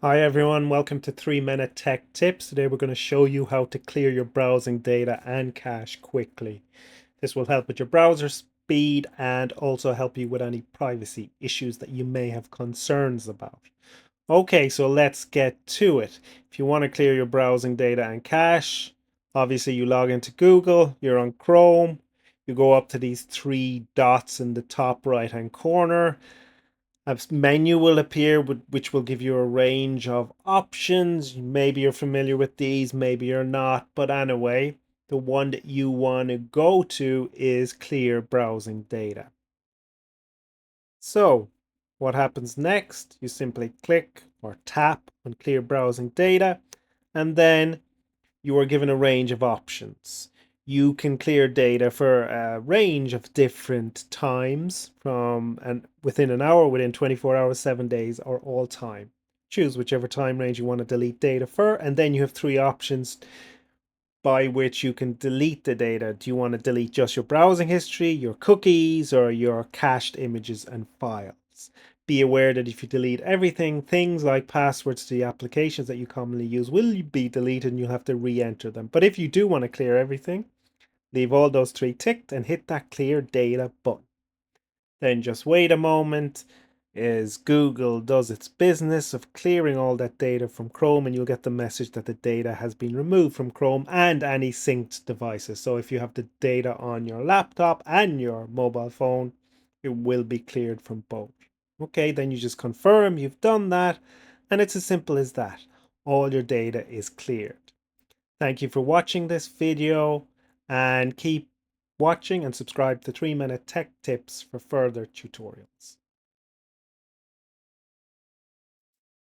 Hi everyone, welcome to 3 Minute Tech Tips. Today we're going to show you how to clear your browsing data and cache quickly. This will help with your browser speed and also help you with any privacy issues that you may have concerns about. Okay, so let's get to it. If you want to clear your browsing data and cache, obviously you log into Google, you're on Chrome, you go up to these three dots in the top right hand corner. A menu will appear which will give you a range of options. Maybe you're familiar with these, maybe you're not, but anyway, the one that you want to go to is clear browsing data. So what happens next? You simply click or tap on clear browsing data, and then you are given a range of options. You can clear data for a range of different times from and within an hour, within 24 hours, 7 days, or all time. Choose whichever time range you want to delete data for, and then you have three options by which you can delete the data. Do you want to delete just your browsing history, your cookies, or your cached images and files? Be aware that if you delete everything, things like passwords to the applications that you commonly use will be deleted and you'll have to re-enter them. But if you do want to clear everything, leave all those three ticked and hit that clear data button. Then just wait a moment as Google does its business of clearing all that data from Chrome, and you'll get the message that the data has been removed from Chrome and any synced devices. So if you have the data on your laptop and your mobile phone, it will be cleared from both. Okay, then you just confirm you've done that, and it's as simple as that. All your data is cleared. Thank you for watching this video, and keep watching and subscribe to 3 Minute Tech Tips for further tutorials.